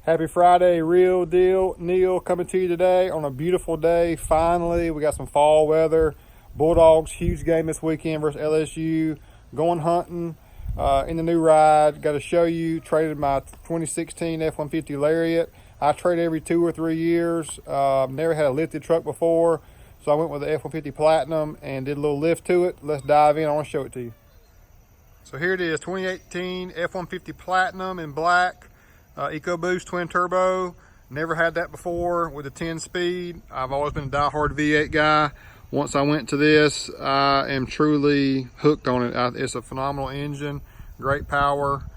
Happy Friday, Real Deal. Neil coming to you today on a beautiful day. Finally, we got some fall weather. Bulldogs, huge game this weekend versus LSU. Going hunting in the new ride. Got to show you, traded my 2016 F-150 Lariat. I trade every 2 or 3 years. Never had a lifted truck before, so I went with the F-150 Platinum and did a little lift to it. Let's dive in. I want to show it to you. So here it is, 2018 F-150 Platinum in black. EcoBoost twin turbo. Never had that before with a 10-speed. I've always been a diehard V8 guy. Once I went to this, I am truly hooked on it. It's a phenomenal engine, great power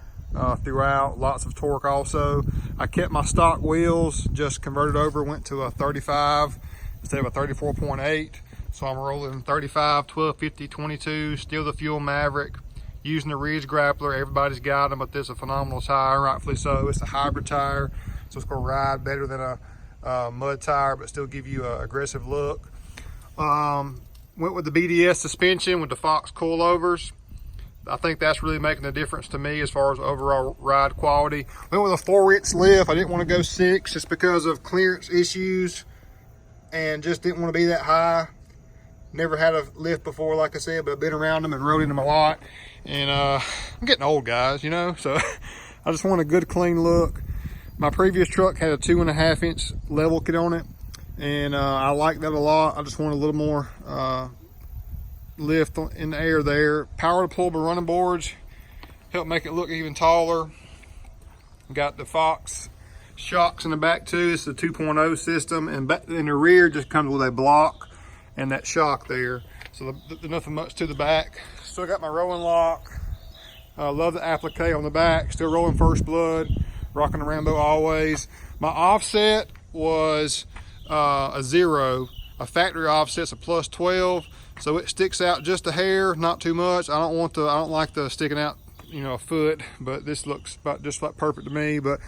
throughout, lots of torque also. I kept my stock wheels, just converted over, went to a 35 instead of a 34.8. So I'm rolling 35, 12, 50, 22, still the Fuel Maverick. Using the Ridge Grappler, everybody's got them, but this is a phenomenal tire, rightfully so. It's a hybrid tire, so it's gonna ride better than a mud tire, but still give you an aggressive look. Went with the BDS suspension with the Fox coilovers. I think that's really making a difference to me as far as overall ride quality. Went with a 4-inch lift. I didn't want to go 6 just because of clearance issues and just didn't want to be that high. Never had a lift before, like I said, but I've been around them and rode in them a lot. And I'm getting old, guys, you know, so I just want a good clean look. My previous truck had a 2.5-inch level kit on it, and I like that a lot. I just want a little more lift in the air there. Power deployable running boards help make it look even taller. Got the Fox shocks in the back too. It's the 2.0 system, and back in the rear just comes with a block and that shock there. So there's nothing much to the back. Still got my rolling lock. Love the applique on the back. Still rolling First Blood. Rocking the Rambo always. My offset was a 0. A factory offset's a +12, so it sticks out just a hair, not too much. I don't like the sticking out, you know, a foot, but this looks about just like perfect to me. But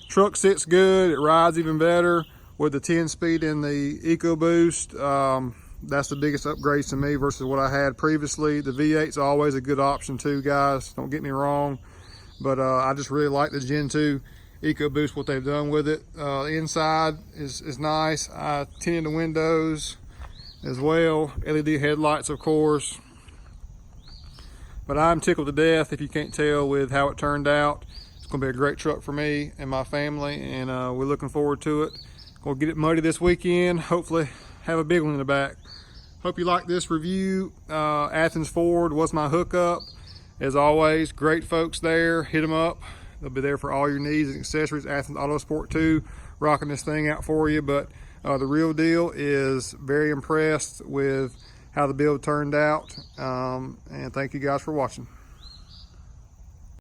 truck sits good. It rides even better with the 10-speed and the EcoBoost. That's the biggest upgrades to me versus what I had previously. The V8's always a good option too, guys. Don't get me wrong. But I just really like the Gen 2 EcoBoost, what they've done with it. Inside is nice. I tinted the windows as well. LED headlights, of course. But I'm tickled to death, if you can't tell, with how it turned out. It's gonna be a great truck for me and my family, and we're looking forward to it. Gonna get it muddy this weekend. Hopefully have a big one in the back. Hope you like this review. Akins Ford was my hookup. As always, great folks there. Hit them up. They'll be there for all your needs and accessories. Akins Auto Sport 2, rocking this thing out for you. But the Real Deal is very impressed with how the build turned out. And thank you guys for watching.